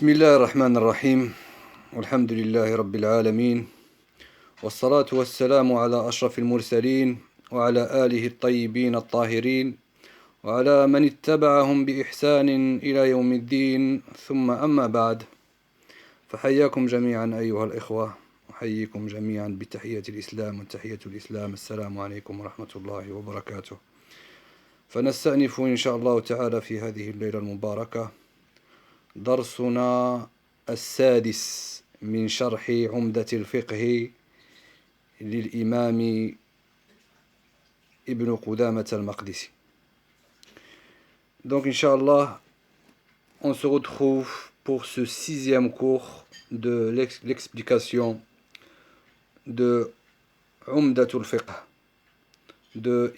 بسم الله الرحمن الرحيم والحمد لله رب العالمين والصلاة والسلام على أشرف المرسلين وعلى آله الطيبين الطاهرين وعلى من اتبعهم بإحسان إلى يوم الدين ثم أما بعد فحياكم جميعا أيها الإخوة أحييكم جميعا بتحية الإسلام وتحية الإسلام السلام عليكم ورحمة الله وبركاته. فنستأنف إن شاء الله تعالى في هذه الليلة المباركة درسنا السادس من شرح عمدة الفقه للإمام ابن قدامة المقدسي. Donc Inch'Allah, on se retrouve pour ce sixième cours de l'explication de Umdatul Fiqh de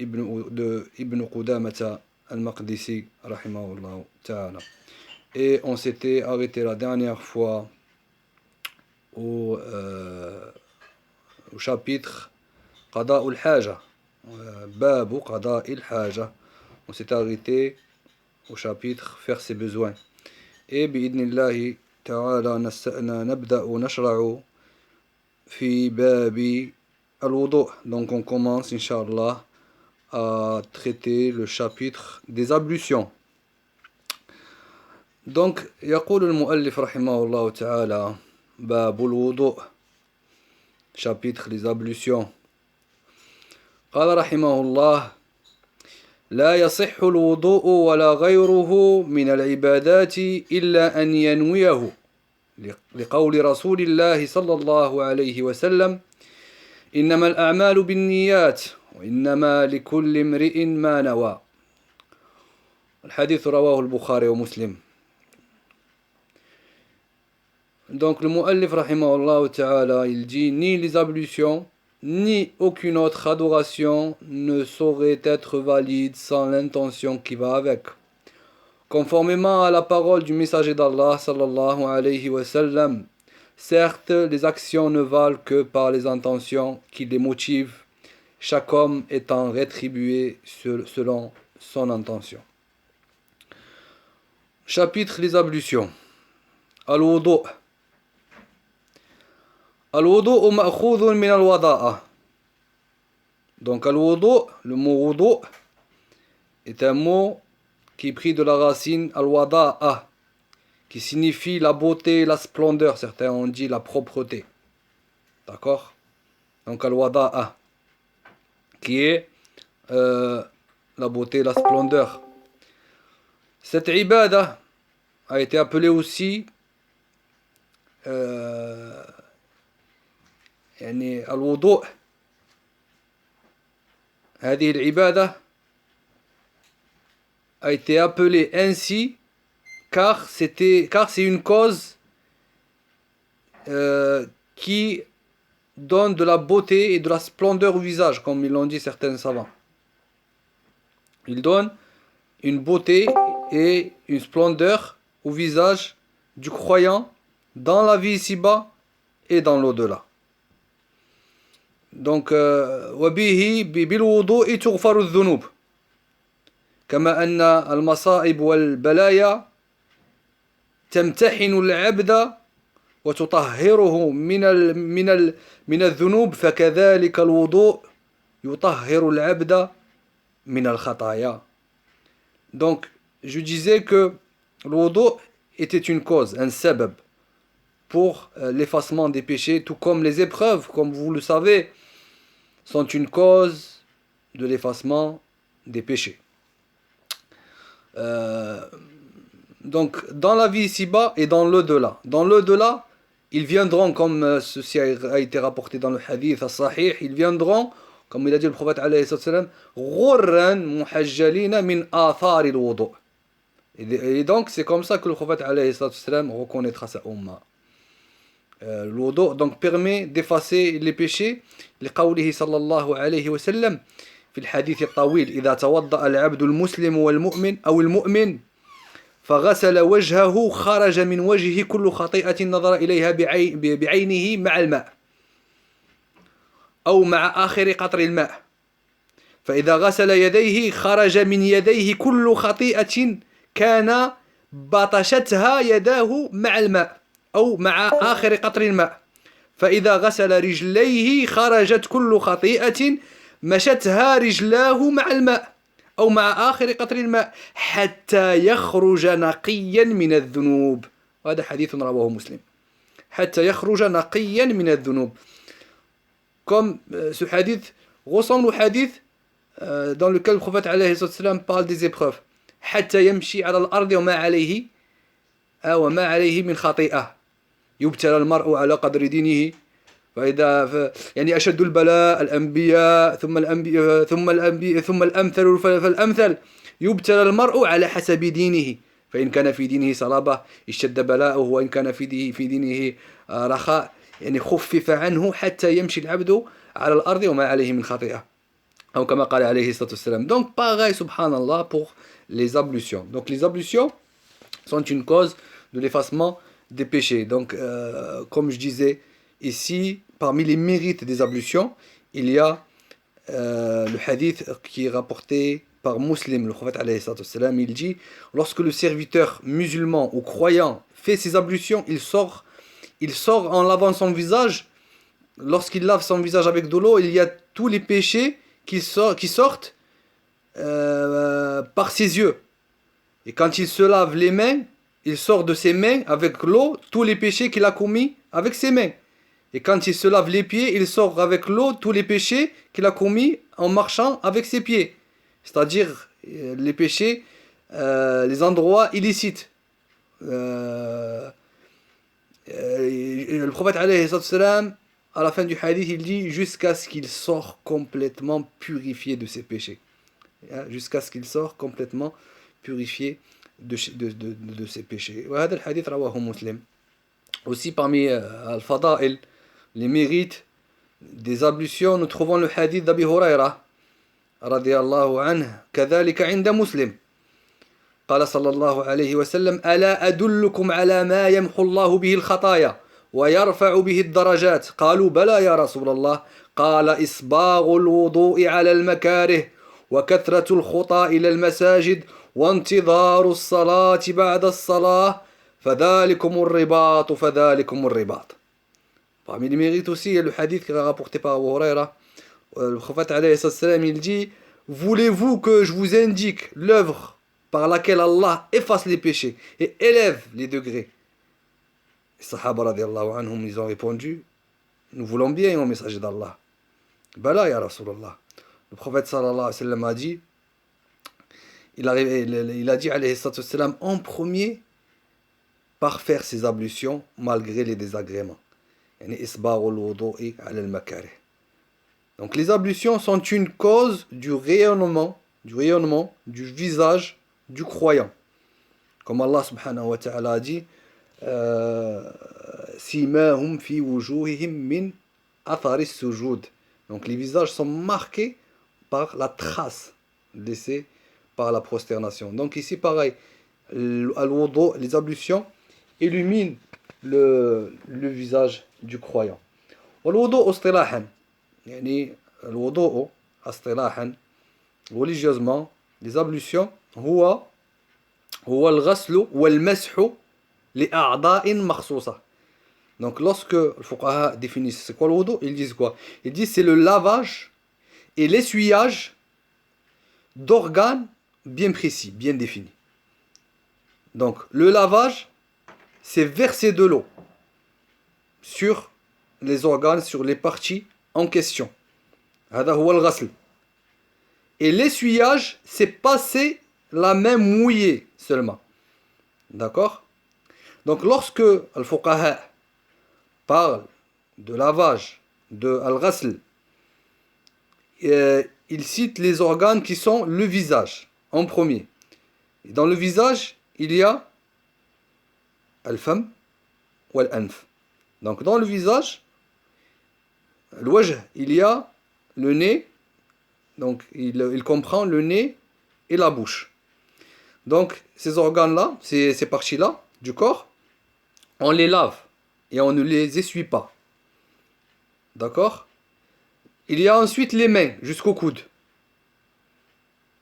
Ibn Qudamata al-Maqdisi rahimahullah ta'ala. Et on s'était arrêté la dernière fois au chapitre Qada al-Haja, Babu Qada al-Haja. On s'était arrêté au chapitre faire ses besoins. Et bi'idnillahi ta'ala nabda'u nashra'u fi babi al-wudu'. Donc on commence Inch'Allah à traiter le chapitre des ablutions. Donc, يقول المؤلف رحمه الله تعالى باب الوضوء chapitre les ablutions. قال رحمه الله لا يصح الوضوء ولا غيره من العبادات إلا أن ينويه لقول رسول الله صلى الله عليه وسلم إنما الأعمال بالنيات وإنما لكل امرئ ما نوى. الحديث رواه البخاري ومسلم. Donc le mu'allif rahimahullah ta'ala, il dit ni les ablutions ni aucune autre adoration ne saurait être valide sans l'intention qui va avec. Conformément à la parole du messager d'Allah sallallahu alayhi wa sallam, certes les actions ne valent que par les intentions qui les motivent, chaque homme étant rétribué selon son intention. Chapitre les ablutions. Al-wudu'. Al-wudu' ma'khudhun min al-wada'a. Donc al-wudu', le mot wudu' est un mot qui est pris de la racine al-wada'a, qui signifie la beauté, la splendeur. Certains ont dit la propreté. D'accord? Donc al-wada'a, qui est la beauté, la splendeur. Cette ibada a été appelée aussi يعني الوضوء. هذه العبادة a été appelée ainsi car c'est une cause qui donne de la beauté et de la splendeur au visage, comme ils l'ont dit certains savants. Il donne une beauté et une splendeur au visage du croyant dans la vie ici-bas et dans l'au-delà. Donc, وبه بالوضوء تغفر الذنوب كما أن المصائب والبلايا تمتحن العبد وتطهره من الذنوب فكذلك الوضوء يطهر العبد من الخطايا. Donc, je disais que le wudu' était une cause, un sabab pour l'effacement des péchés, tout comme les épreuves, comme vous le savez, sont une cause de l'effacement des péchés. Donc, dans la vie ici-bas et dans l'au-delà. Dans l'au-delà, ils viendront, comme ceci a été rapporté dans le hadith as-sahih, ils viendront, comme il a dit le prophète alayhi salam, غُرًّا مُحَجَّلِينَ مِنْ آثَارِ الْوُضُوء. Et donc, c'est comme ça que le prophète alayhi salam reconnaîtra sa umma. Le wudu' donc permet d'effacer les péchés. لقوله صلى الله عليه وسلم في الحديث الطويل إذا توضأ العبد المسلم والمؤمن أو المؤمن فغسل وجهه خرج من وجهه كل خطيئة نظر إليها بعينه مع الماء أو مع آخر قطر الماء فإذا غسل يديه خرج من يديه كل خطيئة كان بطشتها يداه مع الماء أو مع آخر قطر الماء فإذا غسل رجليه خرجت كل خطيئة مشتها رجلاه مع الماء أو مع آخر قطر الماء حتى يخرج نقيا من الذنوب. وهذا حديث رواه مسلم. حتى يخرج نقيا من الذنوب. Comme ce hadith ressemble au hadith dans lequel le prophète alayhi salam parle des épreuves. حتى يمشي على الأرض وما عليه من خطيئة. يبتلى المرء على قدر دينه فإذا يعني أشد البلاء الأنبياء ثم الأمثل فالأمثل يبتلى المرء على حسب دينه فإن كان في دينه صلابة اشتد بلاؤه وإن كان في دينه رخاء يعني خفف عنه حتى يمشي العبد على الأرض وما عليه من خطيئة أو كما قال عليه الصلاة والسلام. Donc pareil subhanallah pour les ablutions. Donc les ablutions sont une cause de l'effacement des péchés. Donc comme je disais ici, parmi les mérites des ablutions, il y a le hadith qui est rapporté par Muslim, le prophète alayhi salam, il dit, lorsque le serviteur musulman ou croyant fait ses ablutions, il sort en lavant son visage. Lorsqu'il lave son visage avec de l'eau, il y a tous les péchés qui sortent par ses yeux. Et quand il se lave les mains, il sort de ses mains avec l'eau tous les péchés qu'il a commis avec ses mains. Et quand il se lave les pieds, il sort avec l'eau tous les péchés qu'il a commis en marchant avec ses pieds. C'est-à-dire les péchés, les endroits illicites. Le prophète alayhi salam, à la fin du hadith, il dit jusqu'à ce qu'il sorte complètement purifié de ses péchés. Jusqu'à ce qu'il sorte complètement purifié de ses péchés. وهذا الحديث رواه مسلم. Aussi parmi al-fada'il, les mérites des ablutions, nous trouvons le hadith d'Abi Huraira رضي الله عنه كذلك عند مسلم قال صلى الله عليه وسلم ألا أدلكم على ما يمحو الله به الخطايا ويرفع به الدرجات قالوا بلى يا رسول الله قال إسباغ الوضوء على المكاره وكثرة الخطى إلى المساجد وانتظار الصلاة بعد الصلاة فذلكم الرباط. Parmi les mérites aussi, il y a le hadith qui est rapporté par Abu Huraira. Le prophète alayhi salam, il dit, voulez-vous que je vous indique l'œuvre par laquelle Allah efface les péchés et élève les degrés? Les Sahaba radiallahu anhum, ils ont répondu, nous voulons bien au messager d'Allah. Bala ya Rasulallah. Le prophète sallallahu alayhi wa sallam a dit, il a dit alayhi salam, en premier, par faire ses ablutions malgré les désagréments. Donc les ablutions sont une cause du rayonnement du visage du croyant. Comme Allah subhanahu wa ta'ala a dit, simahum fi wujuhihim min athari sujud. Donc les visages sont marqués par la trace laissée par la prosternation. Donc ici pareil, les ablutions illuminent le visage du croyant. والوضوء اصطلاحا يعني الوضوء اصطلاحا religieusement les ablutions هو الغسل والمسح لأعضاء مخصوصة. Donc lorsque les fuqaha définissent c'est quoi le wudu, ils disent quoi? Ils disent c'est le lavage et l'essuyage d'organes bien précis, bien définis. Donc le lavage, c'est verser de l'eau sur les organes, sur les parties en question. هذا هو الغسل. Et l'essuyage, c'est passer la main mouillée seulement. D'accord? Donc lorsque al-fuqaha parle de lavage, de al-ghasl, il cite les organes qui sont le visage en premier. Et dans le visage, il y a al-fam ou al-anf. Donc dans le visage, il y a le nez, donc il comprend le nez et la bouche. Donc ces organes-là, ces parties-là du corps, on les lave et on ne les essuie pas. D'accord? Il y a ensuite les mains jusqu'au coude.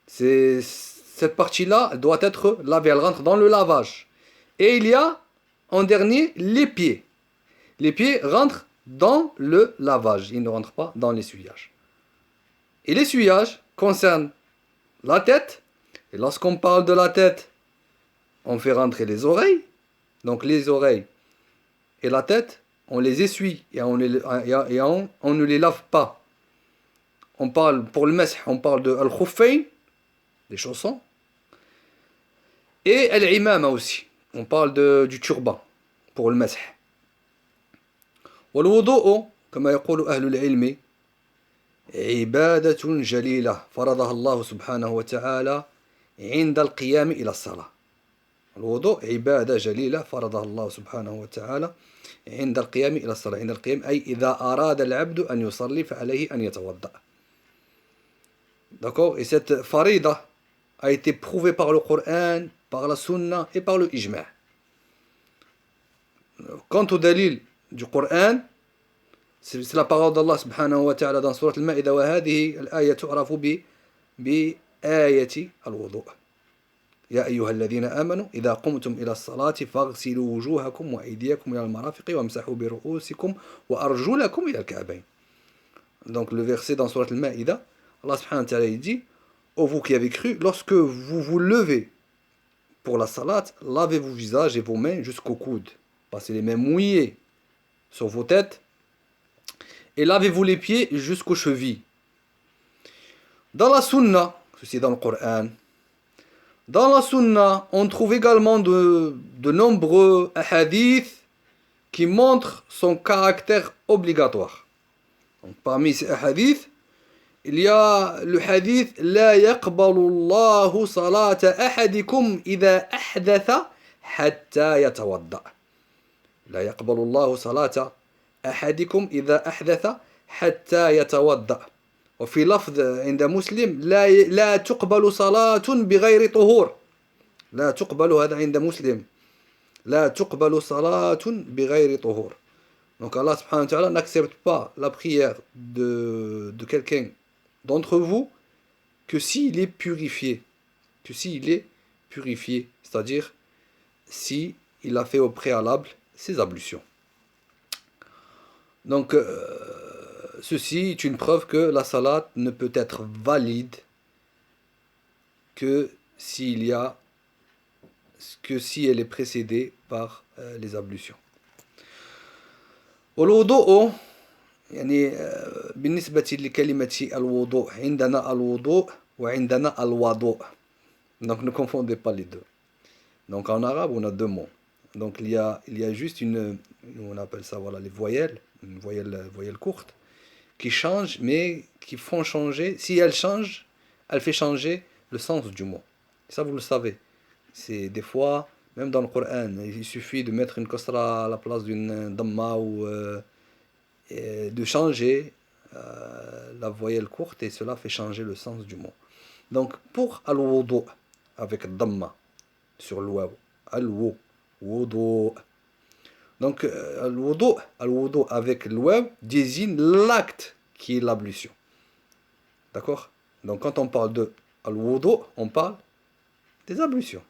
Ça cette partie-là, elle doit être lavée, elle rentre dans le lavage. Et il y a, en dernier, les pieds. Les pieds rentrent dans le lavage, ils ne rentrent pas dans l'essuyage. Et l'essuyage concerne la tête, et lorsqu'on parle de la tête, on fait rentrer les oreilles. Donc les oreilles et la tête, on les essuie et on ne les lave pas. On parle, pour le masih, on parle de al-khuffayn, des chaussons, et al-imama aussi. On parle du turban pour le masih. والوضوء كما يقول أهل العلم عبادة جليلة فرضها الله سبحانه وتعالى عند القيام إلى الصلاة. الوضوء عبادة جليلة فرضها الله سبحانه وتعالى عند القيام إلى الصلاة. عند القيام أي إذا أراد العبد أن يصلي فعليه أن يتوضأ. D'accord? Et cette farida a été prouvée par le Coran, par la Sunna et par le Ijma'. Quant au dalil du Coran, c'est la parole d'Allah subhanahu wa ta'ala dans Surat al-Ma'ida وهذه الآية تعرف بآية الوضوء. يا أيها الذين آمنوا إذا قمتم إلى الصلاة فاغسلوا وجوهكم وأيديكم إلى المرافق وامسحوا برؤوسكم وأرجلكم إلى الكعبين. Donc le verset dans Surat al-Ma'ida, Allah subhanahu wa ta'ala dit: ô vous qui avez cru, lorsque vous vous levez pour la salat, lavez vos visages et vos mains jusqu'au coude. Passez les mains mouillées sur vos têtes et lavez-vous les pieds jusqu'aux chevilles. Dans la sunna, ceci dans le Coran, dans la sunna, on trouve également de nombreux hadiths qui montrent son caractère obligatoire. Donc, parmi ces hadiths, il y a le hadith لا يقبل الله صلاة أحدكم إذا أحدث حتى يتوضأ. لا يقبل الله صلاة أحدكم إذا أحدث حتى يتوضأ. وفي لفظ عند مسلم لا تقبل صلاة بغير طهور. لا تقبل هذا عند مسلم. لا تقبل صلاة بغير طهور. Donc Allah subhanahu wa ta'ala n'accepte pas la prière de quelqu'un d'entre vous que s'il est purifié. Que s'il est purifié. C'est-à-dire si il a fait au préalable ses ablutions. Donc ceci est une preuve que la salat ne peut être valide que si elle est précédée par les ablutions. والوضوء يعني بالنسبة لكلمة الوضوء عندنا الوضوء وعندنا الوضوء. Donc ne confondez pas les deux. Donc en arabe on a deux mots. Donc il y a juste on appelle ça voilà les voyelles, une voyelle courte qui change, mais qui font changer. Si elle change, elle fait changer le sens du mot. Ça, vous le savez. C'est des fois, même dans le Coran, il suffit de mettre une kasra à la place d'une damma ou de changer la voyelle courte et cela fait changer le sens du mot. Donc, pour al-wudu, avec damma sur le waw, al-wudu. Donc, al-wudu avec le waw désigne l'acte qui est l'ablution. D'accord? Donc, quand on parle de al-wudu, on parle des ablutions.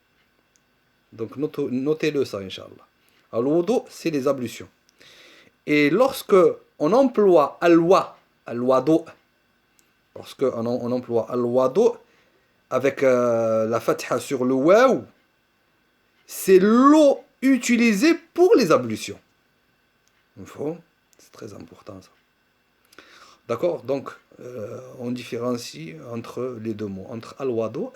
Donc, notez-le ça, Inch'Allah. Al-wudu, c'est les ablutions. Et lorsque on emploie al-wadu, lorsque on emploie al-wadu avec la fatha sur le waw, c'est l'eau utilisée pour les ablutions. C'est très important ça. D'accord? Donc, on différencie entre les deux mots, entre al-wadu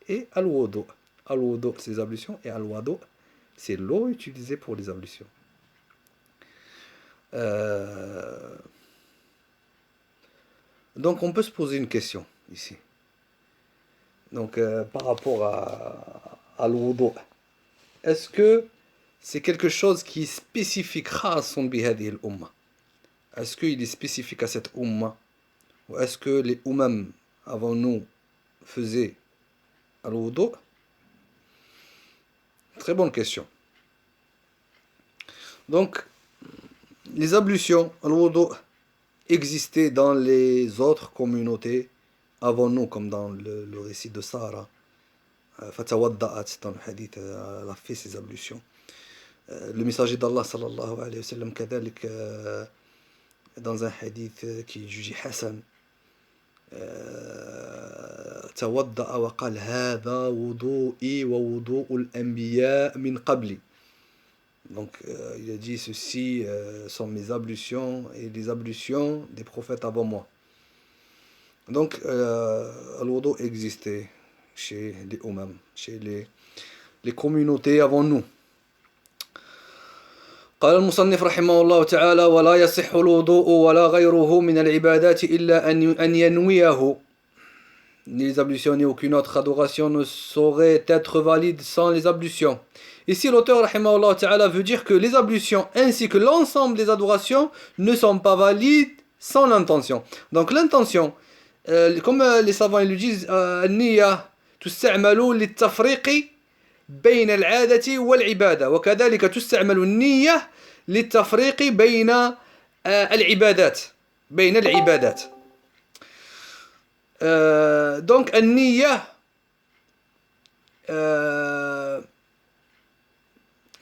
et al-wudu. Al-wudu, c'est les ablutions, et al-wadu, c'est l'eau utilisée pour les ablutions. Donc, on peut se poser une question ici. Donc, par rapport à al-wudu, est-ce que c'est quelque chose qui est spécifique khasun bi hadhihi al-umma? Est-ce qu'il est spécifique à cette umma? Ou est-ce que les ummam avant nous faisaient al-wudu? Très bonne question. Donc, les ablutions, al-wudu, existaient dans les autres communautés avant nous, comme dans le récit de Sarah. فتوضأت dans le hadith, elle a fait ses ablutions. Le messager d'Allah sallallahu alayhi wa sallam كذلك dans un hadith qui est jugé Hassan, توضأ وقال هذا وضوئي ووضوء الأنبياء من قبلي. Donc il a dit ceci sont mes ablutions et les ablutions des prophètes avant moi. Donc le wudu existait chez les umam, chez les communautés avant nous. قال المصنف رحمه الله تعالى ولا يصح الوضوء ولا غيره من العبادات إلا أن ينويه. Ni les ablutions ni aucune autre adoration ne saurait être valide sans les ablutions. Ici l'auteur rahimahullah ta'ala veut dire que les ablutions ainsi que l'ensemble des adorations ne sont pas valides sans l'intention. Donc l'intention, comme les savants le disent, النية تستعمل للتفريق بين العادة والعبادة وكذلك تستعمل النية للتفريق بين العبادات بين العبادات. Donc النية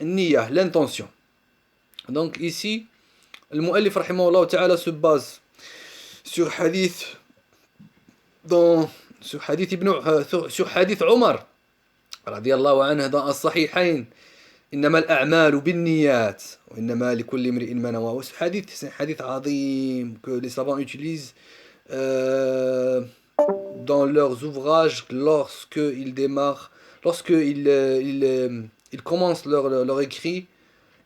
النية l'intention. Donc ici المؤلف رحمه الله تعالى se base sur hadith sur hadith Omar رضي الله عنه dans الصحيحين إنما الأعمال بالنيات وإنما لكل امرئ ما نوى. Ce hadith c'est un hadith عظيم que les savants utilisent dans leurs ouvrages lorsqu'ils démarrent, lorsqu'ils commencent leur écrit,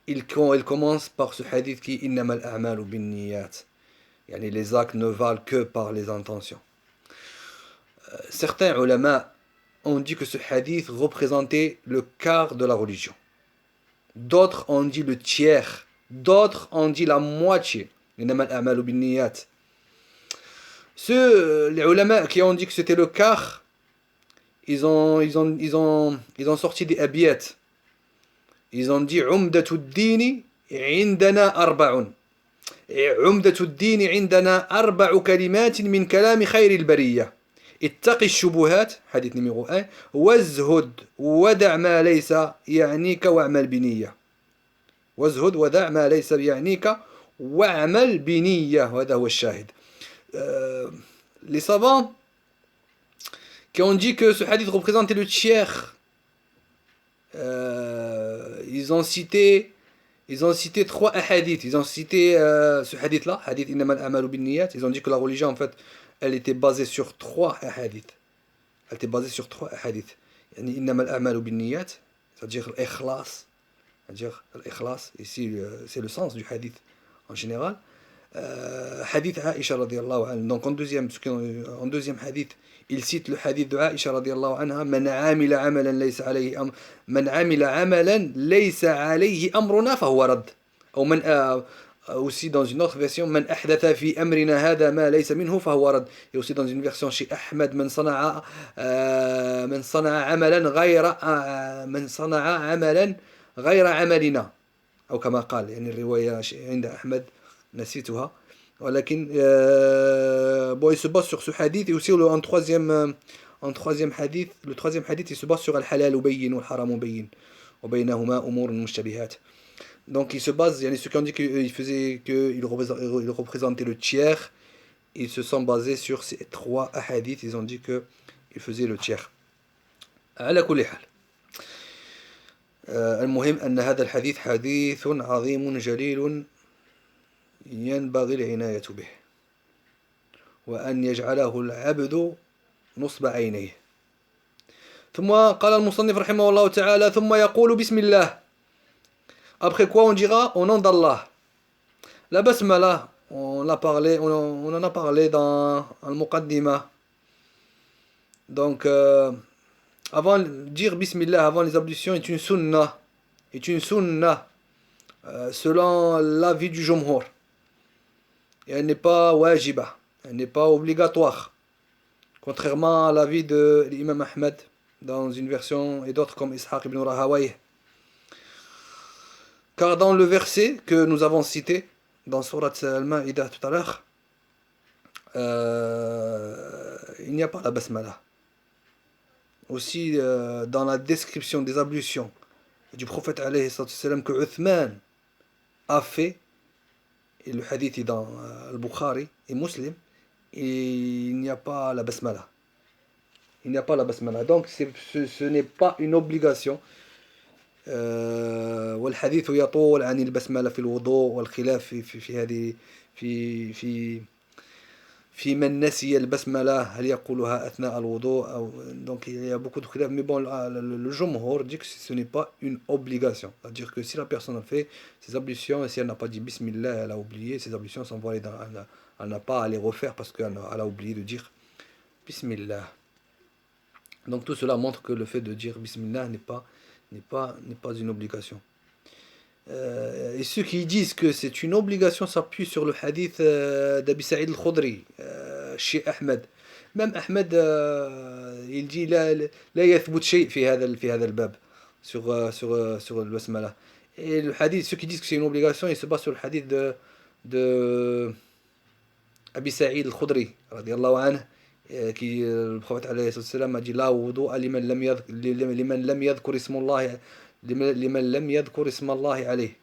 ils commencent par ce hadith qui est إنما الأعمال بالنيات. Yani les actes ne valent que par les intentions. Certains ulama ont dit que ce hadith représentait le quart de la religion. D'autres ont dit le tiers. D'autres ont dit la moitié. إنما الأعمال بالنيات. Les ulama qui ont dit que c'était le quart, ils ont sorti des abiyat. Ils ont dit عمدة الدين عندنا أربع. عمدة الدين عندنا أربع كلمات من كلام خير البرية. اتق الشبهات حديث numéro 1 وازهد ودع ما ليس يعنيك واعمل بنية. وازهد ودع ما ليس يعنيك واعمل بنية. وهذا هو الشاهد. Les savants qui ont dit que ce hadith représentait le tiers, ils ont cité trois hadiths. Ils ont cité ce hadith-là, hadith innamal a'malu binniyat. Ils ont dit que la religion, en fait, elle était basée sur trois hadiths. Elle était basée sur trois hadiths. Yani innamal a'malu binniyat, c'est-à-dire l'ikhlas. C'est-à-dire l'ikhlas, ici, c'est le sens du hadith en général. Hadith Aïcha radiyallahu anha. Donc en deuxième hadith, il cite le hadith de Aïcha radiyallahu anha man amila amalan laysa alayhi amruna fahuwa rad. Ou aussi dans une autre version man ahdatha fi amrina hadha ma laysa minhu fahuwa rad. Et aussi dans une version chez Ahmad man sana'a amalan ghayra amalina. Ou كما قال يعني الرواية عند أحمد نسيتها ولكن bon il se base sur ce hadith et aussi en troisième hadith. Le troisième hadith il se base sur al-halal bayyin wal haram bayyin wa baynahuma umur mushtabihat. Donc il se base, ceux qui ont dit qu'il représentait le tiers, ils se sont basés sur ces trois hadiths. Ils ont dit qu'il faisait le tiers. على كل حال المهم أن هذا الحديث حديث عظيم جليل ينبغي العناية به وأن يجعله العبد نصب عينيه. ثم قال المصنف رحمه الله تعالى ثم يقول بسم الله. Après quoi on dira au nom d'Allah. La basmala, on en a parlé dans Al-Muqaddimah. Donc avant de dire Bismillah, avant les ablutions, est une sunnah. Selon l'avis du Jumhur. Et elle n'est pas wajiba, elle n'est pas obligatoire. Contrairement à l'avis de l'imam Ahmed, dans une version et d'autres comme Ishaq ibn Rahawayh. Car dans le verset que nous avons cité, dans Surat Al-Ma'idah tout à l'heure, il n'y a pas la basmala. aussi dans la description des ablutions du prophète alayhi salam que Uthman a fait, et le hadith est dans Al-Bukhari et Muslim, et il n'y a pas la basmala. Il n'y a pas la basmala. Donc ce n'est pas une obligation. والحديث يطول عن البسملة في الوضوء والخلاف في هذه في في من نسي البسملة هل يقولها أثناء الوضوء أو donc il y a beaucoup de khilaf mais bon le jumhur dit que ce n'est pas une obligation, c'est-à-dire que si la personne a fait ses ablutions et si elle n'a pas dit bismillah, elle a oublié, ses ablutions sont valides, elle n'a pas à les refaire parce qu'elle a oublié de dire bismillah. Donc tout cela montre que le fait de dire bismillah n'est pas une obligation. Et ceux qui disent que c'est une obligation s'appuient sur le hadith d'Abi Saïd al-Khudri chez Ahmed. Même Ahmed il dit لا يثبت شيء في هذا الباب sur le basmala. Et le hadith, ceux qui disent que c'est une obligation, ils se basent sur le hadith de Abi Saïd al-Khudri radiyallahu anhu, qui le prophète alayhi salam a dit la wudu'a liman lam yadhkur ismullah liman lam yadhkur ismallahi alayh.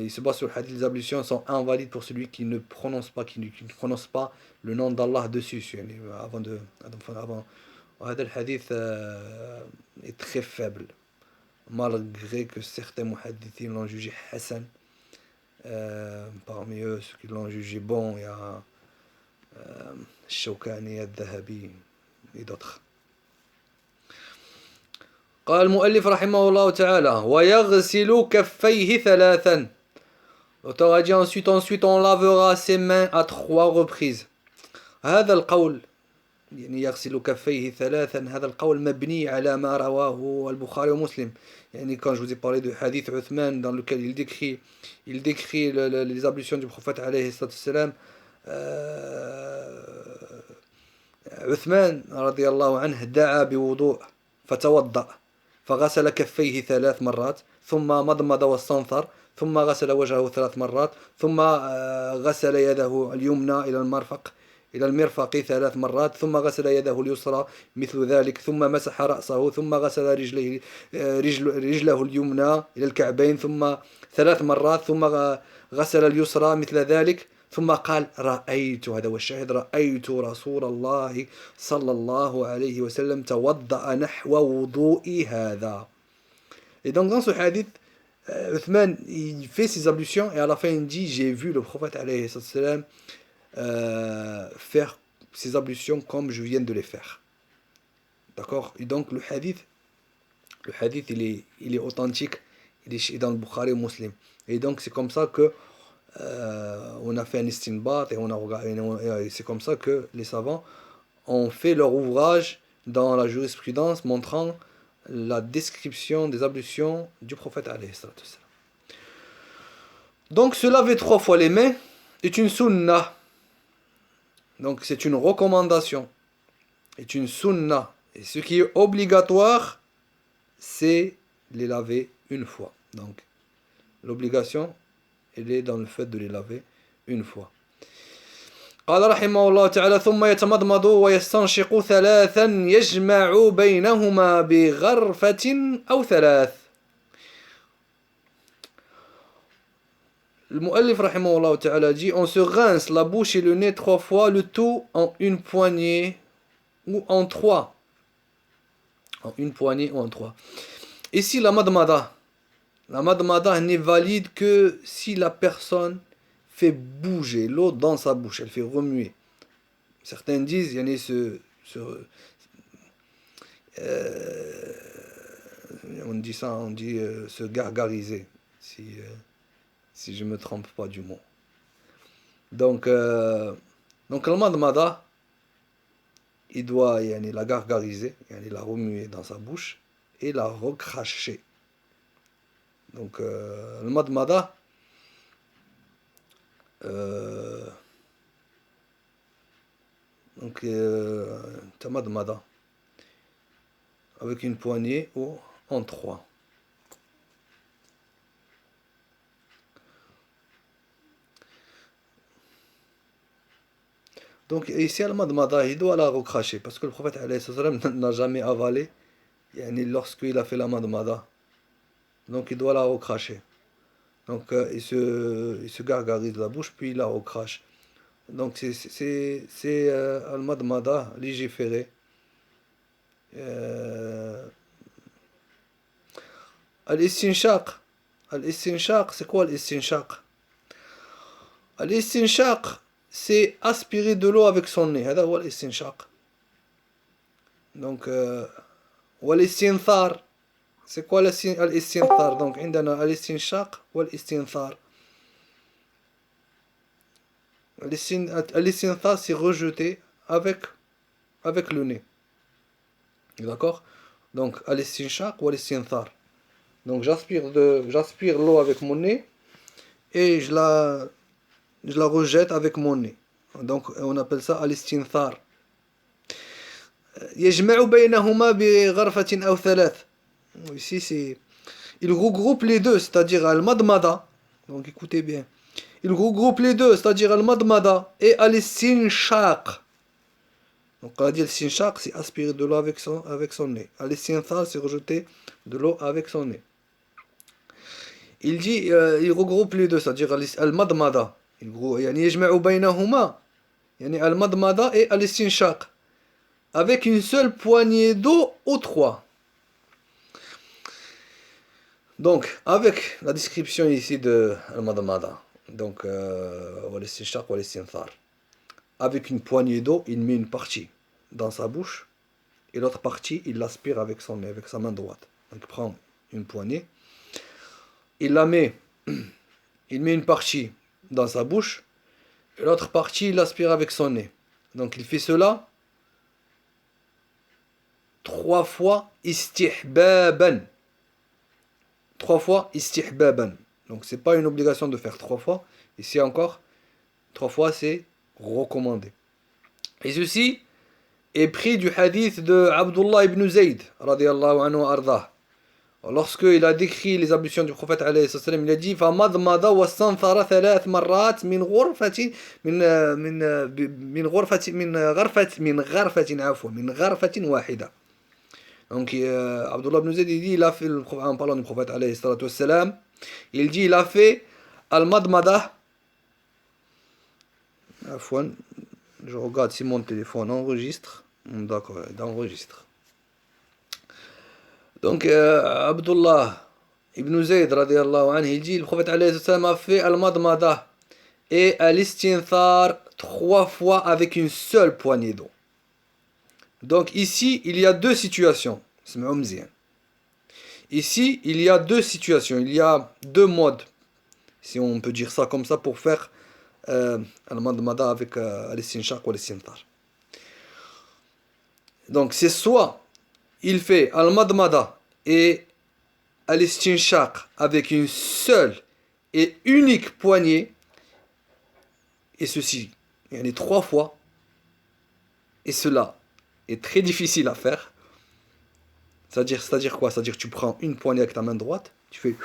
Il se base sur le hadith, les ablutions sont invalides pour celui qui ne prononce pas, qui ne prononce pas le nom d'Allah dessus. Avant. Le hadith est très faible, malgré que certains muhaddithins l'ont jugé Hassan. Parmi eux, ceux qui l'ont jugé bon, il y a Shawkani, Al-Dhahabi et d'autres. قال المؤلف رحمه الله تعالى ويغسل كفيه ثلاثا. L'auteur a dit ensuite on lavera ses mains à 3 reprises. هذا القول يعني يغسل كفيه ثلاثا هذا القول مبني على ما رواه البخاري ومسلم. يعني quand je vous ai parlé du hadith Uthman dans lequel il décrit les ablutions du prophète alayhi salam, عثمان رضي الله عنه دعا بوضوء فتوضأ فغسل كفيه 3 مرات ثم مضمض واستنثر ثم غسل وجهه 3 مرات ثم غسل يده اليمنى إلى المرفق 3 مرات ثم غسل يده اليسرى مثل ذلك ثم مسح رأسه ثم غسل رجله اليمنى إلى الكعبين ثم 3 مرات ثم غسل اليسرى مثل ذلك ثم قال رأيت هذا هو الشاهد رأيت رسول الله صلى الله عليه وسلم توضأ نحو وضوء هذا. Et donc dans ce hadith, Uthman il fait ses ablutions et à la fin il dit j'ai vu le prophète alayhi salam faire ses ablutions comme je viens de les faire. D'accord. Et donc le hadith il est authentique, il est dans le Bukhari et Muslim. Et donc c'est comme ça que on a fait un istinbat et c'est comme ça que les savants ont fait leur ouvrage dans la jurisprudence montrant la description des ablutions du prophète alayhi salatu wassalam. Donc se laver 3 fois les mains est une sunna. Donc c'est une recommandation, est une sunna. Et ce qui est obligatoire, c'est les laver une fois. Donc l'obligation, elle est dans le fait de les laver une fois. قال رحمه الله تعالى ثم يتمضمض ويستنشق 3 يجمع بينهما بغرفة أو 3. Le mu'allif rahimahullah ta'ala dit on se rince la bouche et le nez 3 fois, le tout en une poignée ou en 3. En une poignée ou en 3. Ici la madmada n'est valide que si la personne fait bouger l'eau dans sa bouche, elle fait remuer. Certains disent, il y en a on dit ça, on dit se gargariser, si je ne me trompe pas du mot. Donc le madmada, il doit la gargariser, la remuer dans sa bouche et la recracher. Donc le madmada, tamadmada avec une poignée ou en 3. Donc ici, al-madmada, il doit la recracher, parce que le prophète alayhi salam n'a jamais avalé, yani, lorsqu'il a fait la madmada. Donc il doit la recracher. Donc il se gargarise la bouche, puis il la recrache. Donc c'est al-madmada, légiféré. Euh, al-istinshaq. Al-istinshaq, c'est quoi al-istinshaq? Al-istinshaq, c'est aspirer de l'eau avec son nez. هذا هو al-istinshaq. Donc, wal-istinthar. C'est quoi al-istinthar? Donc, عندنا al-istinshaq wal-istinthar. Al-istinthar, c'est rejeter avec le nez. D'accord? Donc, al-istinshaq wal-istinthar. Donc, j'aspire l'eau avec mon nez et je la rejette avec mon nez. Donc, on appelle ça al-istinthar. يجمع بينهما بغرفة أو ثلاث. Ici, c'est... Il regroupe les deux, c'est-à-dire al-madmada. Donc, écoutez bien. Il regroupe les deux, c'est-à-dire al-madmada et al-istinshaq. Donc, on a dit al-istinshaq, c'est aspirer de l'eau avec son nez. Al-istinthar, c'est rejeter de l'eau avec son nez. Il dit, il regroupe les deux, c'est-à-dire al-madmada. يعني يجمع بينهما يعني al-madmada et al-istinshaq. Avec une seule poignée d'eau ou trois. Donc, avec la description ici de al-madmada, donc, wal-istinshaq wal-istinthar. Avec une poignée d'eau, il met une partie dans sa bouche et l'autre partie, il l'aspire avec son nez, avec sa main droite. Donc, il prend une poignée, il la met, il met une partie dans sa bouche et l'autre partie, il l'aspire avec son nez. Donc, il fait cela 3 fois istihbaban. 3 fois istihbaban. Donc c'est pas une obligation de faire 3 fois. Ici encore, 3 fois c'est recommandé. Et ceci est pris du hadith de Abdullah ibn Zayd, radiyallahu anhu ardah. Lorsqu'il a décrit les ablutions du prophète alayhi salam, il a dit فَمَضْمَضَ وَاسْتَنْثَرَ 3 مرات من غرفة من غرفة واحدة. Donc Abdullah ibn Zayd, il dit, il a fait, en parlant du prophète alayhi salatu wassalam, il dit, il a fait al-madmada. Je regarde si mon téléphone enregistre. D'accord, il enregistre. Donc Abdullah ibn Zayd radiyallahu anhu, il dit, le prophète alayhi salatu wassalam a fait al-madmada et al-istinthar 3 fois avec une seule poignée d'eau. Donc ici, il y a 2 situations. Ici, il y a 2 situations. Il y a 2 modes, si on peut dire ça comme ça, pour faire al-madmada avec al-istinshaq ou al-istinthar. Donc c'est soit il fait al-madmada et al-istinshaq avec une seule et unique poignée, et ceci, il y en a 3 fois, et cela est très difficile à faire. C'est-à-dire quoi? C'est-à-dire que tu prends une poignée avec ta main droite, tu fais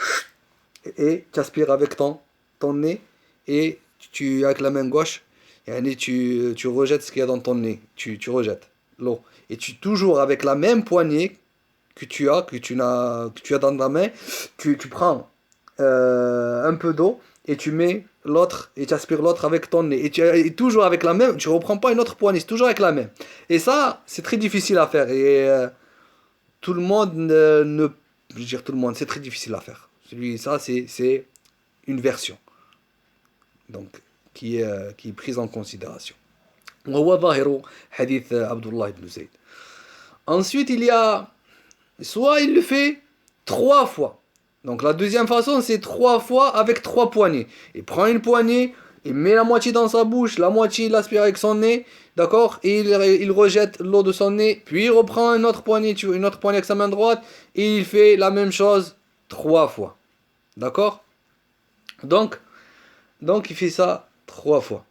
et tu aspires avec ton nez, et tu avec la main gauche, tu rejettes ce qu'il y a dans ton nez, tu rejettes l'eau, et tu toujours avec la même poignée que tu as dans ta main, tu prends un peu d'eau et tu mets l'autre et tu aspires l'autre avec ton nez, et toujours avec la même, tu reprends pas une autre poignée, c'est toujours avec la même. Et ça, c'est très difficile à faire, et tout le monde je veux dire tout le monde, c'est très difficile à faire. Ça c'est une version, donc qui est prise en considération. وهو ظاهر حديث عبد الله بن زيد. Ensuite, il y a soit il le fait 3 fois. Donc la deuxième façon, c'est 3 fois avec 3 poignées. Il prend une poignée, il met la moitié dans sa bouche, la moitié il aspire avec son nez, d'accord, et il rejette l'eau de son nez, puis il reprend une autre poignée avec sa main droite, et il fait la même chose 3 fois. D'accord? Donc il fait ça 3 fois.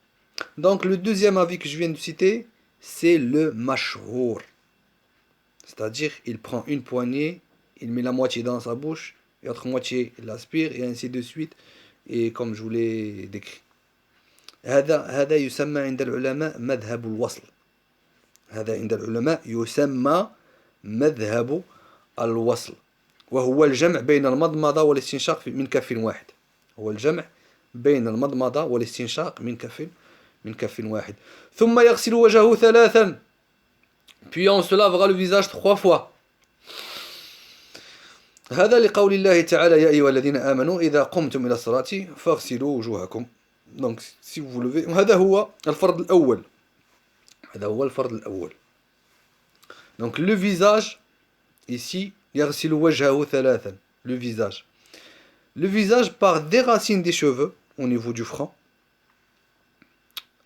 Donc le deuxième avis que je viens de citer, c'est le mashhour. C'est-à-dire, il prend une poignée, il met la moitié dans sa bouche, et l'autre moitié, il l'aspire, et ainsi de suite, et comme je vous l'ai décrit. هذا يسمى عند العلماء مذهب الوصل. هذا عند العلماء يسمى مذهب الوصل، وهو الجمع بين المضمضة والاستنشاق من كف واحد. هو الجمع بين المضمضة والاستنشاق من كف واحد. ثم يغسل وجهه ثلاثا، puis on se lavera le visage 3 fois. هذا لقول الله تعالى: يا أيها الذين آمنوا إذا قمتم إلى الصلاة فاغسلوا وجوهكم. Donc si vous vous levez، هذا هو الفرض الأول. هذا هو الفرض الأول. Donc le visage ici يغسل وجهه ثلاثا. Le visage. Le visage part des racines des cheveux au niveau du front.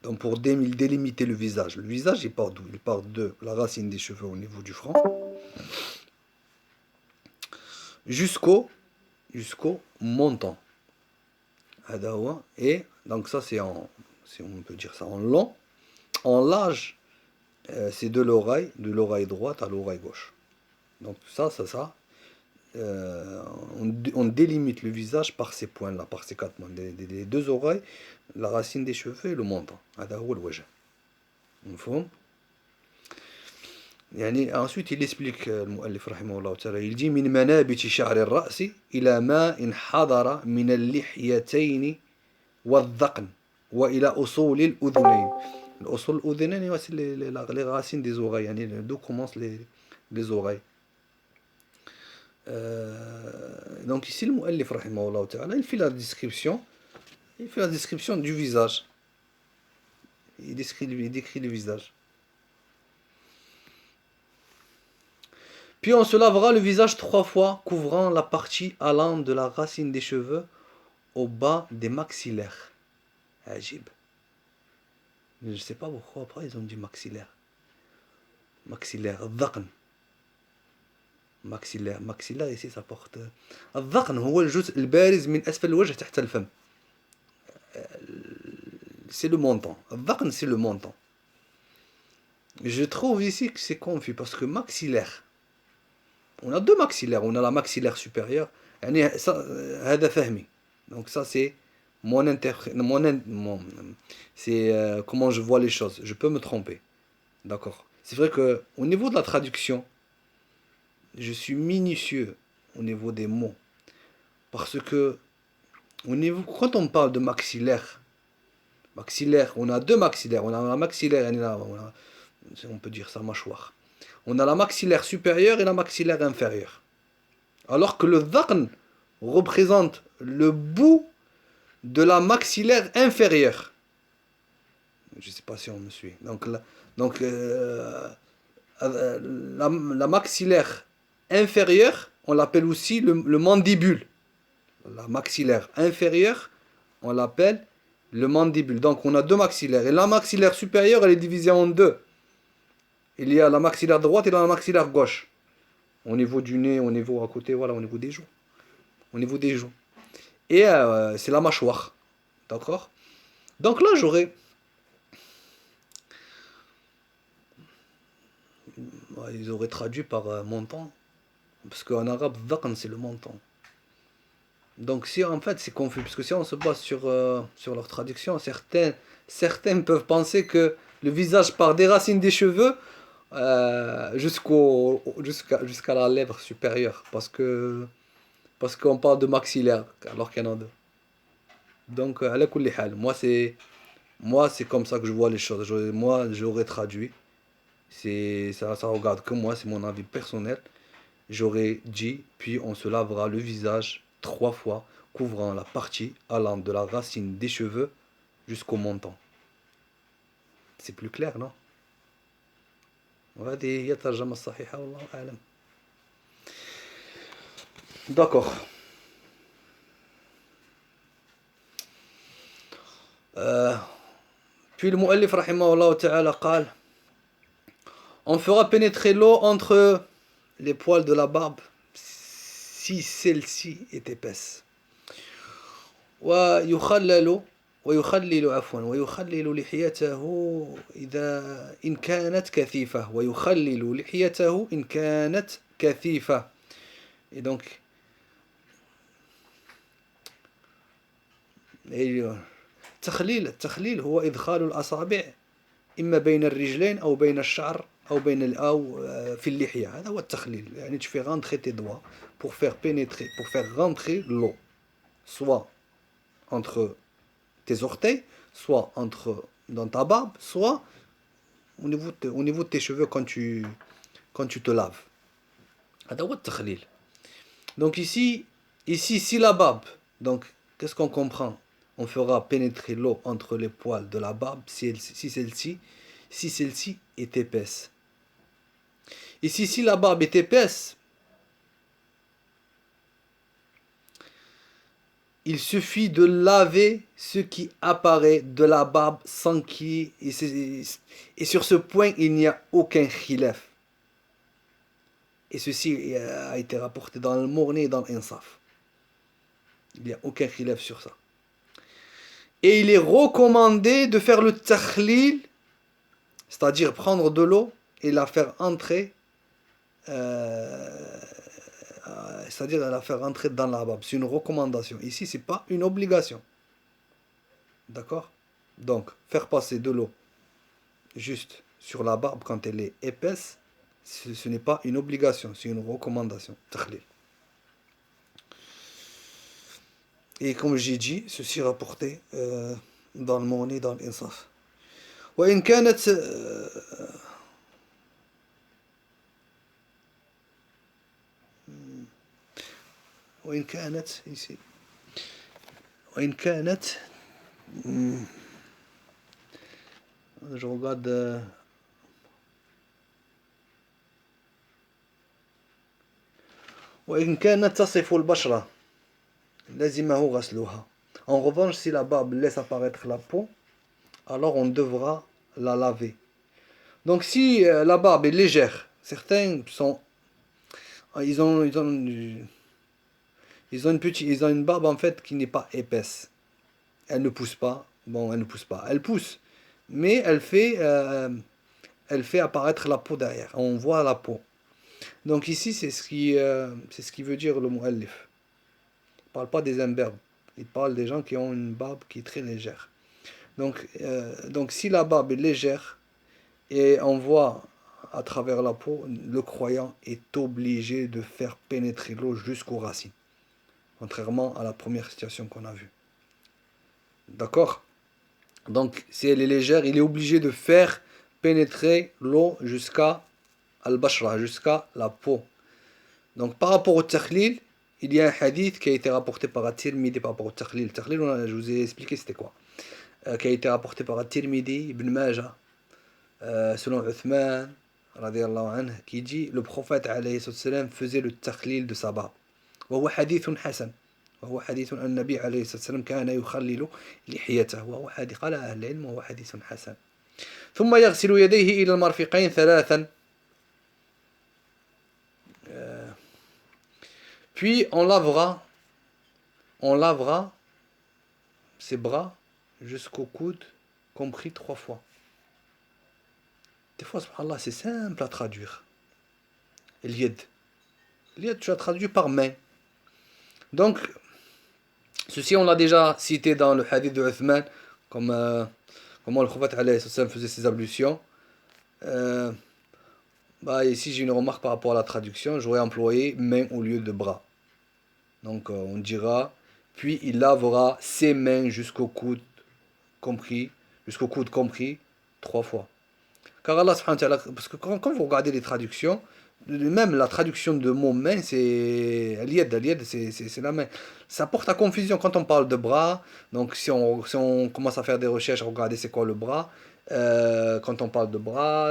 Donc pour délimiter le visage. Le visage il part d'où? Il part de la racine des cheveux au niveau du front jusqu'au menton. Et donc ça c'est en, si on peut dire ça, en long, en large, c'est de l'oreille droite à l'oreille gauche. Donc ça, on délimite le visage par ces points-là, par ces 4 points, les 2 oreilles, la racine des cheveux et le menton. هذا هو الوجه. مفهوم؟ يعني ensuite il explique المؤلف رحمه الله تعالى، il dit من منابت شعر الرأس إلى ما انحدر من اللحيتين والذقن وإلى أصول الأذنين. الأصول الأذنين c'est les racines des oreilles، يعني d'où commencent les oreilles. Donc ici le muallif rahimahullah ta'ala, il fait la description du visage. Il décrit le visage. Puis on se lavera le visage 3 fois, couvrant la partie allant de la racine des cheveux au bas des maxillaires. Ajib. Je ne sais pas pourquoi après ils ont dit maxillaire. Maxillaire, dhaqn. maxillaire ici ça porte الذقن هو الجزء البارز من أسفل الوجه تحت الفم. C'est le menton. الذقن c'est le menton. Je trouve ici que c'est confus parce que maxillaire, on a 2 maxillaires. On a la maxillaire supérieure, يعني هذا فهمي. Donc ça c'est c'est comment je vois les choses. Je peux me tromper. D'accord. C'est vrai que au niveau de la traduction, je suis minutieux au niveau des mots. Parce que quand on parle de maxillaire, on a 2 maxillaires. On a la maxillaire, on peut dire ça, mâchoire. On a la maxillaire supérieure et la maxillaire inférieure. Alors que le dhaqn représente le bout de la maxillaire inférieure. Je ne sais pas si on me suit. Donc la maxillaire inférieure, on l'appelle aussi le mandibule. La maxillaire inférieure, on l'appelle le mandibule. Donc on a 2 maxillaires. Et la maxillaire supérieure, elle est divisée en 2. Il y a la maxillaire droite et la maxillaire gauche. Au niveau du nez, au niveau à côté, voilà, au niveau des joues. Au niveau des joues. Et c'est la mâchoire. D'accord? Donc là, ils auraient traduit par menton. Parce qu'en arabe, dhaqn c'est le menton. Donc si en fait c'est confus, parce que si on se base sur leur traduction, certains peuvent penser que le visage part des racines des cheveux jusqu'à la lèvre supérieure, parce qu'on parle de maxillaire alors qu'il y en a 2. Donc ala kulli hal, moi c'est comme ça que je vois les choses. Moi j'aurais traduit, ça regarde que moi, c'est mon avis personnel. J'aurais dit, puis on se lavera le visage 3 fois, couvrant la partie allant de la racine des cheveux jusqu'au menton. C'est plus clair, non? وهذه هي الترجمة الصحيحة والله أعلم. D'accord. Puis le muallif rahimahullah ta'ala قال: on fera pénétrer l'eau entre les poils de la barbe si celle-ci est épaisse. ويخلل لحيته إن كانت كثيفة. ويخلل لحيته إن كانت كثيفة. Et donc التخليل هو إدخال الأصابع إما بين الرجلين أو بين الشعر أو في اللحية. هذا هو التخليل. يعني tu fais rentrer tes doigts pour faire rentrer l'eau, soit entre tes orteils, soit dans ta barbe, soit au niveau de tes cheveux quand tu te laves. هذا هو التخليل. Donc ici, si la barbe, donc qu'est-ce qu'on comprend? On fera pénétrer l'eau entre les poils de la barbe si celle-ci est épaisse. Ici, si la barbe est épaisse, il suffit de laver ce qui apparaît de la barbe sans qui et sur ce point il n'y a aucun khilaf. Et ceci a été rapporté dans le Mourni et dans l'Insaf. Il n'y a aucun khilaf sur ça. Et il est recommandé de faire le takhlil, c'est-à-dire prendre de l'eau et la faire entrer, c'est-à-dire la faire entrer dans la barbe. C'est une recommandation. Ici, c'est pas une obligation. D'accord? Donc, faire passer de l'eau juste sur la barbe quand elle est épaisse, ce n'est pas une obligation, c'est une recommandation. Takhlil. Et comme j'ai dit, ceci rapporté dans le Mourni, dans l'Insaf. وإن كانت ici وإن كانت je regarde وإن كانت تصف البشرة لازمه غسلها. En revanche, si la barbe laisse apparaître la peau, alors on devra la laver. Donc si la barbe est légère, certains sont, ils ont une barbe en fait qui n'est pas épaisse. Elle ne pousse pas. Bon, elle ne pousse pas. Elle pousse, mais elle fait apparaître la peau derrière. On voit la peau. Donc ici, c'est ce qui veut dire le mu'allif. Il ne parle pas des imberbes. Il parle des gens qui ont une barbe qui est très légère. Donc si la barbe est légère et on voit à travers la peau, le croyant est obligé de faire pénétrer l'eau jusqu'aux racines. Contrairement à la première situation qu'on a vue. D'accord? Donc si elle est légère, il est obligé de faire pénétrer l'eau jusqu'à al-bashra, jusqu'à la peau. Donc par rapport au takhlil, il y a un hadith qui a été rapporté par At-Tirmidhi par rapport au takhlil. Takhlil, je vous ai expliqué c'était quoi. Qui a été rapporté par At-Tirmidhi, Ibn Majah, selon Uthman, radiallahu anhu, qui dit le prophète alayhi salam faisait le takhlil de sa barbe. وهو حديث حسن. وهو حديث أن النبي عليه الصلاة والسلام كان يخلل لحيته. وهو حديث قال أهل العلم وهو حديث حسن. ثم يغسل يديه إلى المرفقين ثلاثا. Puis on lavera ses bras jusqu'au coude, compris 3 fois. Des fois, subhanallah, c'est simple à traduire. L'yad, tu as traduit par main. Donc, ceci, on l'a déjà cité dans le hadith de Uthman, comment le prophète alayhi salam faisait ses ablutions. Ici, j'ai une remarque par rapport à la traduction. J'aurais employé main au lieu de bras. Donc, on dira, puis il lavera ses mains jusqu'au coude compris 3 fois. Car Allah subhanahu wa ta'ala, parce que quand vous regardez les traductions, même la traduction de mot main, c'est al-yad, c'est la main. Ça porte à confusion quand on parle de bras. Donc si on commence à faire des recherches, regarder c'est quoi le bras. Quand on parle de bras,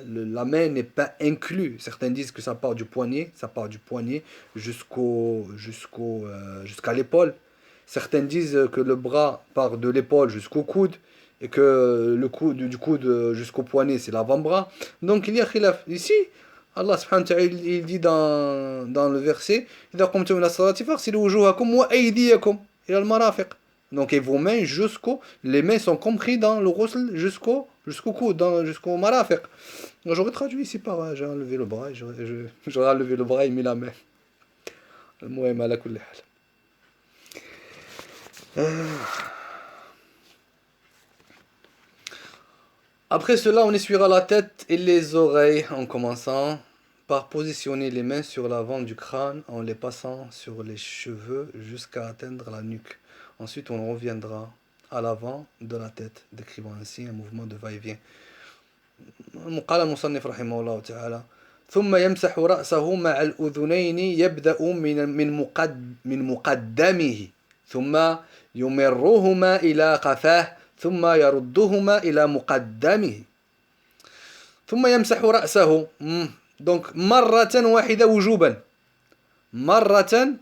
la main n'est pas inclue. Certains disent que ça part du poignet jusqu'à l'épaule. Certains disent que le bras part de l'épaule jusqu'au coude et que du coude jusqu'au poignet c'est l'avant-bras. Donc il y a khilaf. Ici, Allah subhanahu wa ta'ala il dit dans le verset إذا قمتم إلى الصلاة فاغسلوا وجوهكم وأيديكم إلى المرافق. Donc et vos mains les mains sont compris dans le ghusl jusqu'au coude, jusqu'au marafiq. J'aurais traduit ici par j'ai enlevé le bras, j'aurais enlevé le bras et mis la main. المهم على كل حال. Après cela, on essuiera la tête et les oreilles en commençant par positionner les mains sur l'avant du crâne en les passant sur les cheveux jusqu'à atteindre la nuque. Ensuite, on reviendra à l'avant de la tête, décrivant ainsi un mouvement de va-et-vient. قال المصنف رحمه الله تعالى ثم يمسح رأسه مع الأذنين يبدأ من مقدمه ثم يمرهما إلى قفاه ثم يردهما إلى مقدمه ثم يمسح رأسه donc مرة واحدة وجوبا مرة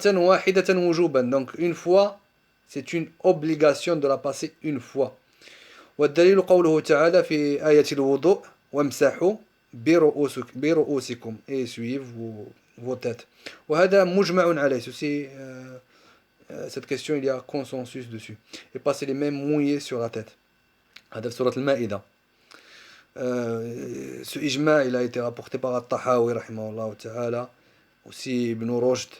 واحدة وجوبا donc une fois c'est une obligation de la passer une fois والدليل قوله تعالى في آية الوضوء وامسحوا برؤوسكم et essuyez vos têtes وهذا مجمع عليه ceci cette question il y a consensus dessus et passer les mains mouillées sur la tête هذا في سورة المائدة ce ijma il a été rapporté par At-Tahawi rahimahullah ta'ala aussi Ibn Rushd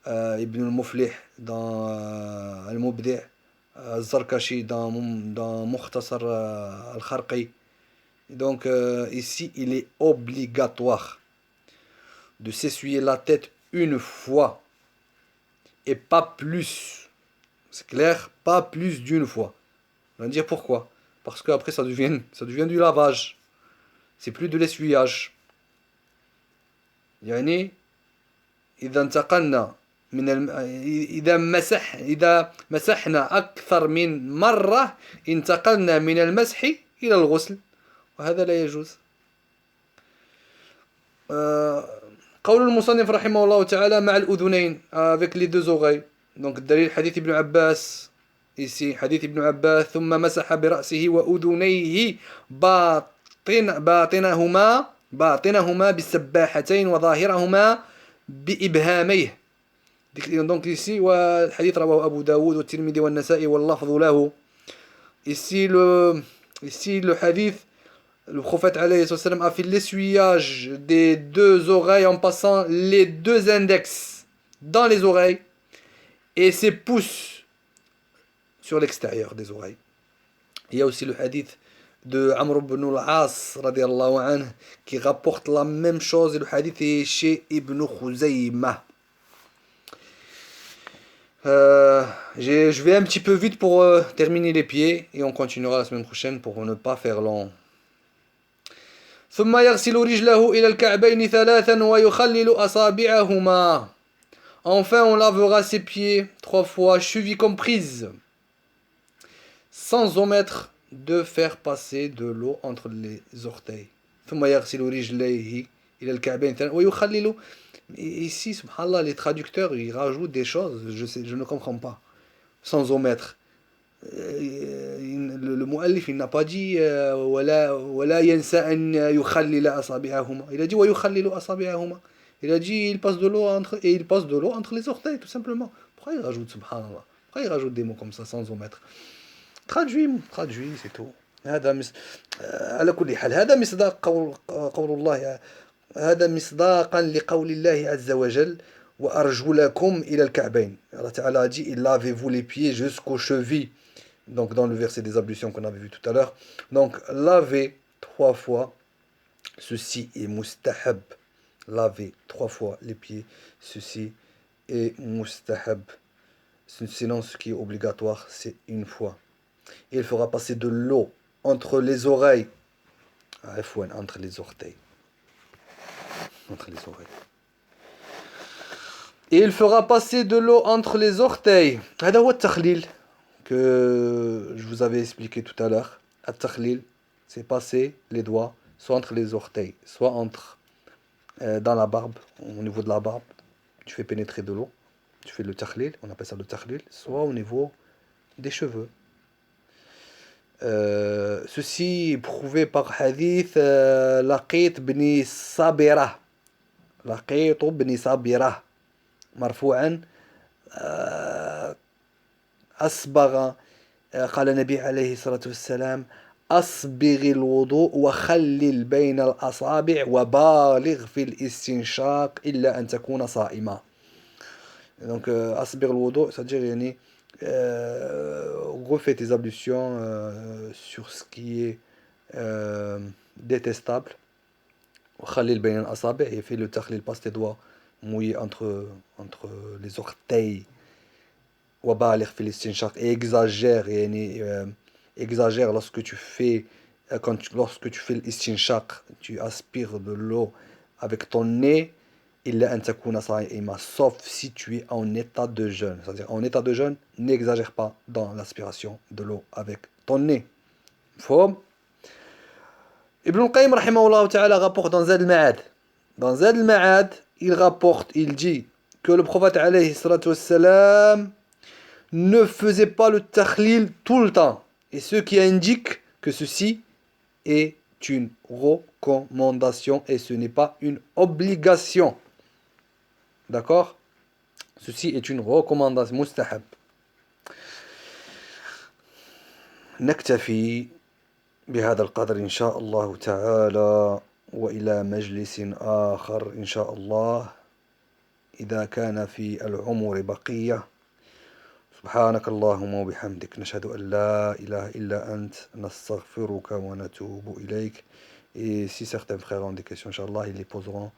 Ibn al-Muflih dans Al-Mubdi' Zarkashi dans Mukhtasar Al-Kharqi. Donc ici il est obligatoire de s'essuyer la tête une fois et pas plus. C'est clair, pas plus d'une fois. On va dire pourquoi. Parce qu'après ça devient du lavage. C'est plus de l'essuyage. يعني إذا انتقلنا إذا مسحنا أكثر من مرة انتقلنا من المسح إلى الغسل وهذا لا يجوز. قول المصنف رحمه الله تعالى مع الأذنين avec les deux oreilles. Donc الدليل حديث ابن عباس ici حديث ابن عباس ثم مسح برأسه وأذنيه باطنهما بالسباحتين وظاهرهما بإبهاميه. Donc ici والحديث رواه أبو داود والترمذي والنسائي واللفظ له. Ici le hadith, le prophète alayhi sallam a fait l'essuyage des deux oreilles en passant les deux index dans les oreilles et ses pouces sur l'extérieur des oreilles. Il y a aussi le hadith de Amr ibn al-As radiyallahu anhu qui rapporte la même chose et le hadith est chez Ibn Khuzaymah. Je vais un petit peu vite pour terminer les pieds et on continuera la semaine prochaine pour ne pas faire long. ثم يغسل رجله إلى الكعبين ثلاثا ويخلل أصابعهما. Enfin on lavera ses pieds 3 fois, cheville comprise, sans omettre de faire passer de l'eau entre les orteils. ثم يغسل رجليه إلى الكعبين ثلاثا ويخلل. Ici, subhanallah, les traducteurs, ils rajoutent des choses, je ne comprends pas. Sans omettre. Le mu'allif, il n'a pas dit ولا ينسى أن يخلل أصابعهما. Il a dit ويخلل أصابعهما. Il a dit il passe de l'eau entre les orteils, tout simplement. Pourquoi il rajoute, subhanallah? Pourquoi il rajoute des mots comme ça, sans omettre? Traduis, c'est tout. على كل حال هذا مصداق قول الله هذا مصداقا لقول الله عز وجل وأرجلكم إلى الكعبين. Allah Ta'ala a dit lavez-vous les pieds jusqu'aux chevilles. Donc dans le verset des ablutions qu'on avait vu tout à l'heure. Donc laver 3 fois, ceci est mustahab. Laver 3 fois les pieds, ceci est mustahab. Sinon ce qui est obligatoire c'est une fois. Et il fera passer de l'eau entre les oreilles. Entre les orteils. Entre les oreilles. Et il fera passer de l'eau entre les orteils. هذا هو التخليل que je vous avais expliqué tout à l'heure. التخليل, c'est passer les doigts soit entre les orteils, soit entre dans la barbe, au niveau de la barbe. Tu fais pénétrer de l'eau. Tu fais le takhlil, on appelle ça le takhlil, soit au niveau des cheveux. Ceci est prouvé par hadith لقيط بن صابرة لقيط بن صابرة مرفوعا أصبغ قال النبي عليه الصلاة والسلام أصبغ الوضوء وخلل بين الأصابع وبالغ في الاستنشاق إلا أن تكون صائما. Donc أصبغ الوضوء c'est-à-dire يعني refais tes ablutions sur ce qui est détestable. Khalil bayn al-asabi' et fais le takhlil, passe tes doigts mouillés entre les orteils. Wabaligh fil istinshaq, et exagère, exagère lorsque tu fais lorsque tu fais l'istinshaq, tu aspires de l'eau avec ton nez, illa an takuna sa'ima, sauf si tu es en état de jeûne. C'est-à-dire en état de jeûne, n'exagère pas dans l'aspiration de l'eau avec ton nez. Faut. Ibn al-Qayyim rahimahullah ta'ala rapporte dans Zad al-Ma'ad. Dans Zad al-Ma'ad, il rapporte, il dit que le prophète alayhi salatu wassalam ne faisait pas le takhlil tout le temps. Et ce qui indique que ceci est une recommandation et ce n'est pas une obligation. D'accord? Ceci est une recommandation. Mustahab. نكتفي بهذا القدر إن شاء الله تعالى وإلى مجلس آخر إن شاء الله إذا كان في العمر بقية. سبحانك اللهم وبحمدك نشهد أن لا إله إلا أنت نستغفرك ونتوب إليك. Et si certains frères ont des questions, Inch'Allah, ils les poseront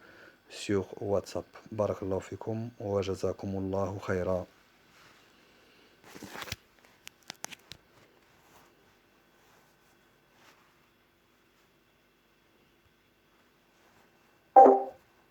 sur WhatsApp. Barakallahu fikum wa jazakumullahu khayra.